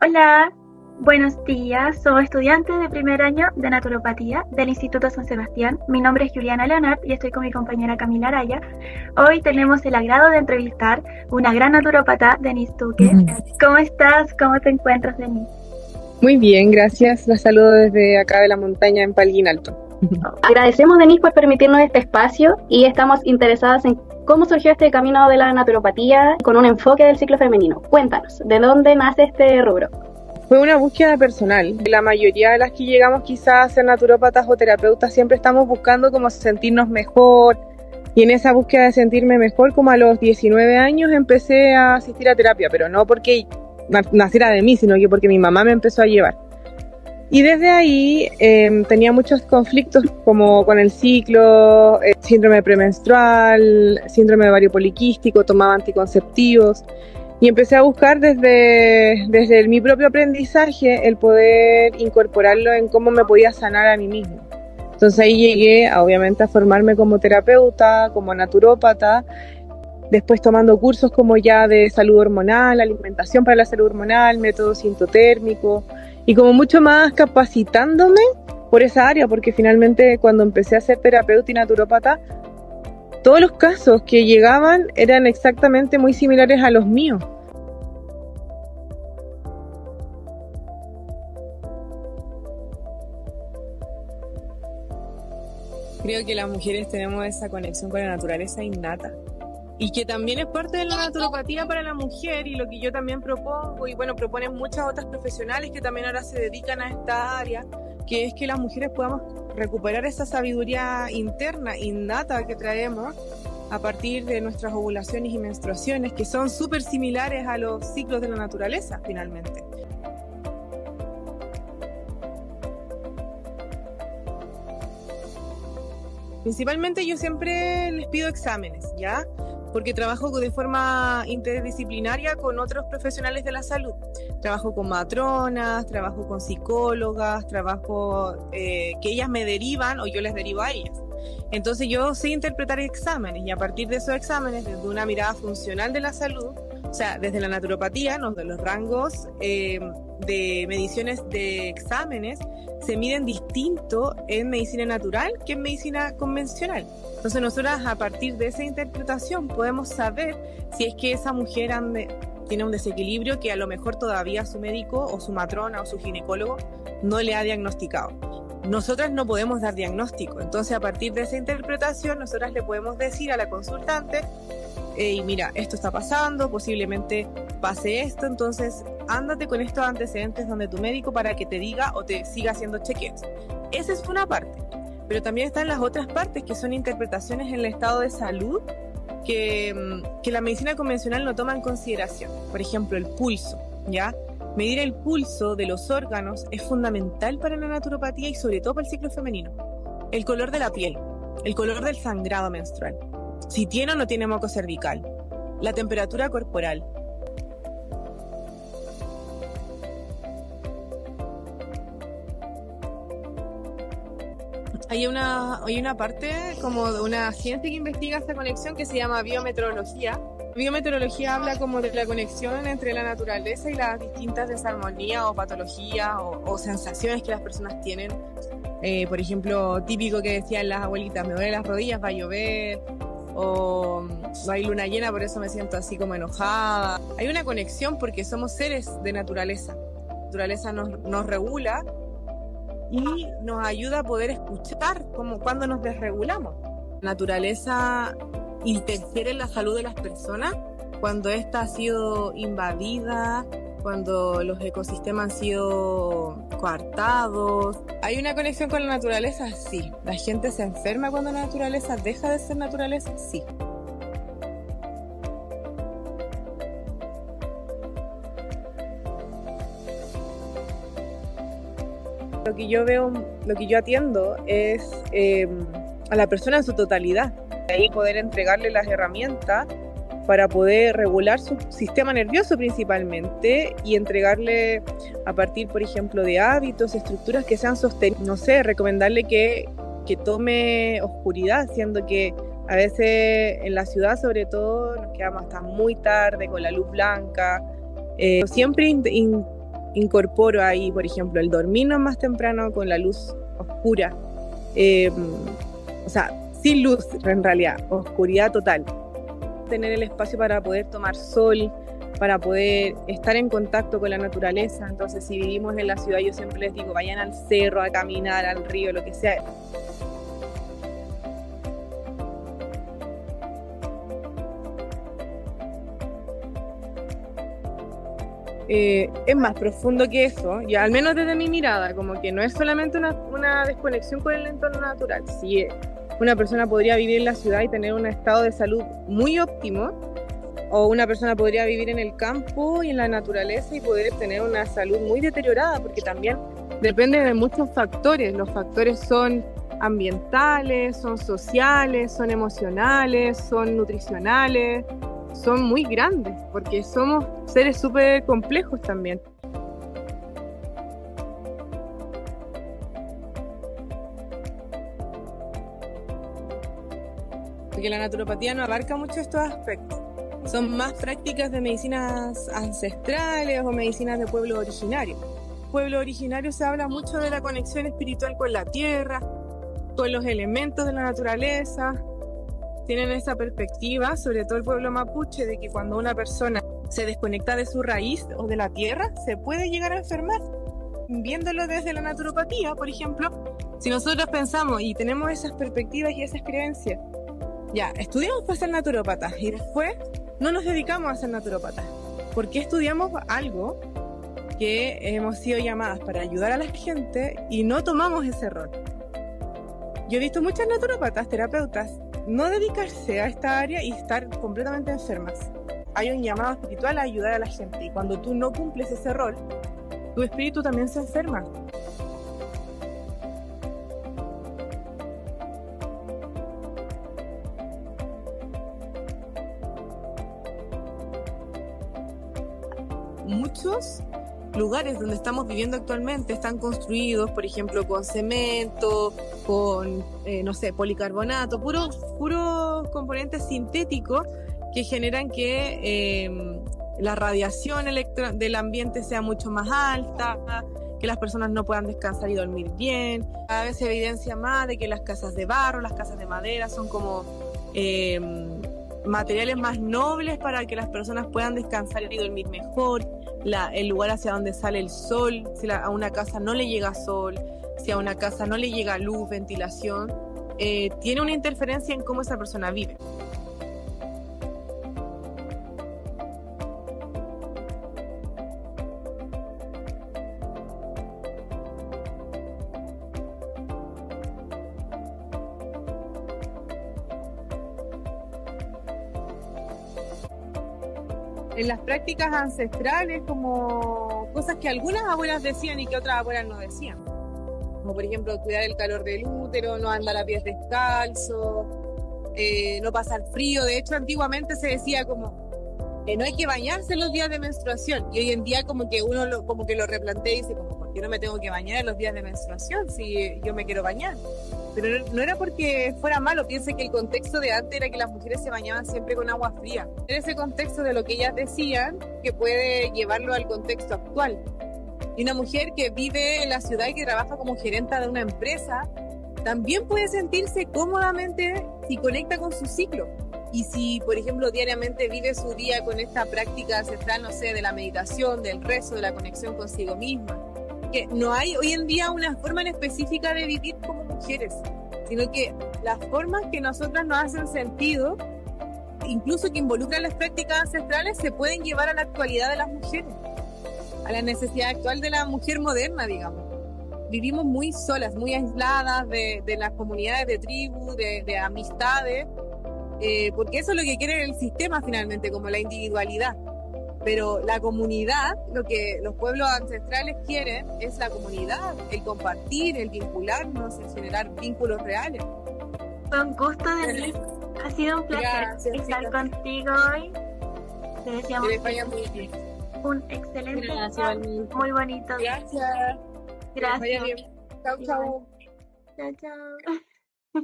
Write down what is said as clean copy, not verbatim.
Hola, buenos días. Soy estudiante de primer año de naturopatía del Instituto San Sebastián. Mi nombre es Juliana Leonard y estoy con mi compañera Camila Araya. Hoy tenemos el agrado de entrevistar una gran naturópata, Denise Duque. ¿Cómo estás? ¿Cómo te encuentras, Denise? Muy bien, gracias. La saludo desde acá de la montaña en Palguín Alto. Agradecemos, Denise, por permitirnos este espacio y estamos interesadas en cómo surgió este camino de la naturopatía con un enfoque del ciclo femenino. Cuéntanos, ¿de dónde nace este rubro? Fue una búsqueda personal. La mayoría de las que llegamos quizás a ser naturópatas o terapeutas siempre estamos buscando como sentirnos mejor. Y en esa búsqueda de sentirme mejor, como a los 19 años, empecé a asistir a terapia, pero no porque naciera de mí, sino que porque mi mamá me empezó a llevar. Y desde ahí tenía muchos conflictos como con el ciclo, síndrome premenstrual, síndrome de ovario poliquístico, tomaba anticonceptivos y empecé a buscar desde mi propio aprendizaje el poder incorporarlo en cómo me podía sanar a mí mismo. Entonces ahí llegué obviamente a formarme como terapeuta, como naturópata, después tomando cursos como ya de salud hormonal, alimentación para la salud hormonal, método sintotérmico y como mucho más capacitándome por esa área, porque finalmente cuando empecé a ser terapeuta y naturópata, todos los casos que llegaban eran exactamente muy similares a los míos. Creo que las mujeres tenemos esa conexión con la naturaleza innata y que también es parte de la naturopatía para la mujer y lo que yo también propongo y bueno, proponen muchas otras profesionales que también ahora se dedican a esta área, que es que las mujeres podamos recuperar esa sabiduría interna, innata que traemos a partir de nuestras ovulaciones y menstruaciones, que son súper similares a los ciclos de la naturaleza finalmente. Principalmente yo siempre les pido exámenes, ¿ya? Porque trabajo de forma interdisciplinaria con otros profesionales de la salud. Trabajo con matronas, trabajo con psicólogas, trabajo que ellas me derivan o yo les derivo a ellas. Entonces yo sé interpretar exámenes y a partir de esos exámenes, desde una mirada funcional de la salud, o sea, desde la naturopatía, de los rangos de mediciones de exámenes, se miden distinto en medicina natural que en medicina convencional. Entonces nosotras a partir de esa interpretación podemos saber si es que esa mujer tiene un desequilibrio que a lo mejor todavía su médico o su matrona o su ginecólogo no le ha diagnosticado. Nosotras no podemos dar diagnóstico, entonces a partir de esa interpretación nosotras le podemos decir a la consultante, hey, mira, esto está pasando, posiblemente pase esto, entonces ándate con estos antecedentes donde tu médico para que te diga o te siga haciendo chequeos. Esa es una parte, pero también están las otras partes que son interpretaciones en el estado de salud que la medicina convencional no toma en consideración. Por ejemplo, el pulso, ¿ya? Medir el pulso de los órganos es fundamental para la naturopatía y sobre todo para el ciclo femenino. El color de la piel, el color del sangrado menstrual, si tiene o no tiene moco cervical, la temperatura corporal. Hay una parte como de una ciencia que investiga esta conexión que se llama biometeorología. Biometeorología habla como de la conexión entre la naturaleza y las distintas desarmonías o patologías o sensaciones que las personas tienen. Por ejemplo, típico que decían las abuelitas, me duelen las rodillas, va a llover, o no hay luna llena, por eso me siento así como enojada. Hay una conexión porque somos seres de naturaleza. La naturaleza nos regula y nos ayuda a poder escuchar como cuando nos desregulamos. La naturaleza interfiere en la salud de las personas cuando ésta ha sido invadida, cuando los ecosistemas han sido coartados. ¿Hay una conexión con la naturaleza? Sí. ¿La gente se enferma cuando la naturaleza deja de ser naturaleza? Sí. Lo que yo veo, lo que yo atiendo es a la persona en su totalidad. Ahí poder entregarle las herramientas para poder regular su sistema nervioso principalmente y entregarle a partir, por ejemplo, de hábitos, estructuras que sean sostenibles. No sé, recomendarle que tome oscuridad, siendo que a veces en la ciudad sobre todo nos quedamos hasta muy tarde con la luz blanca. Siempre incorporo ahí, por ejemplo, el dormirnos más temprano con la luz oscura, o sea, sin luz en realidad, oscuridad total. Tener el espacio para poder tomar sol, para poder estar en contacto con la naturaleza. Entonces, si vivimos en la ciudad, yo siempre les digo, vayan al cerro a caminar, al río, lo que sea. Es más profundo que eso, y al menos desde mi mirada, como que no es solamente una desconexión con el entorno natural. Si una persona podría vivir en la ciudad y tener un estado de salud muy óptimo, o una persona podría vivir en el campo y en la naturaleza y poder tener una salud muy deteriorada, porque también depende de muchos factores. Los factores son ambientales, son sociales, son emocionales, son nutricionales, son muy grandes, porque somos seres súper complejos también. Porque la naturopatía no abarca mucho estos aspectos. Son más prácticas de medicinas ancestrales o medicinas de pueblos originarios. Pueblo originario se habla mucho de la conexión espiritual con la tierra, con los elementos de la naturaleza. Tienen esa perspectiva, sobre todo el pueblo mapuche, de que cuando una persona se desconecta de su raíz o de la tierra, se puede llegar a enfermar. Viéndolo desde la naturopatía, por ejemplo, si nosotros pensamos y tenemos esas perspectivas y esas creencias, ya, estudiamos para ser naturópatas y después no nos dedicamos a ser naturópatas. ¿Por qué estudiamos algo que hemos sido llamadas para ayudar a la gente y no tomamos ese rol? Yo he visto muchas naturópatas, terapeutas, no dedicarse a esta área y estar completamente enfermas. Hay un llamado espiritual a ayudar a la gente, y cuando tú no cumples ese rol, tu espíritu también se enferma. Muchos lugares donde estamos viviendo actualmente están construidos, por ejemplo, con cemento, con, policarbonato, puros componentes sintéticos que generan que la radiación del ambiente sea mucho más alta, que las personas no puedan descansar y dormir bien. Cada vez se evidencia más de que las casas de barro, las casas de madera son como materiales más nobles para que las personas puedan descansar y dormir mejor. El lugar hacia donde sale el sol, si a una casa no le llega sol, si a una casa no le llega luz, ventilación, tiene una interferencia en cómo esa persona vive. En las prácticas ancestrales, como cosas que algunas abuelas decían y que otras abuelas no decían. Como por ejemplo, cuidar el calor del útero, no andar a pies descalzos, no pasar frío. De hecho, antiguamente se decía como no hay que bañarse en los días de menstruación. Y hoy en día como que uno lo replantea y dice, como, ¿por qué no me tengo que bañar en los días de menstruación si yo me quiero bañar? Pero no era porque fuera malo. Piense que el contexto de antes era que las mujeres se bañaban siempre con agua fría. En ese contexto de lo que ellas decían, que puede llevarlo al contexto actual. Y una mujer que vive en la ciudad y que trabaja como gerenta de una empresa, también puede sentirse cómodamente si conecta con su ciclo. Y si, por ejemplo, diariamente vive su día con esta práctica ancestral, no sé, de la meditación, del rezo, de la conexión consigo misma. Que no hay hoy en día una forma en específica de vivir como mujeres, sino que las formas que nosotras nos hacen sentido, incluso que involucran las prácticas ancestrales, se pueden llevar a la actualidad de las mujeres, a la necesidad actual de la mujer moderna, digamos. Vivimos muy solas, muy aisladas de las comunidades de tribu, de amistades, porque eso es lo que quiere el sistema finalmente, como la individualidad. Pero la comunidad, lo que los pueblos ancestrales quieren es la comunidad, el compartir, el vincularnos, el generar vínculos reales. Con gusto, Denise. Ha sido un placer estar contigo hoy. Te deseamos un excelente día, muy bonito. Gracias. Gracias. Chao, chao. Chao, chao.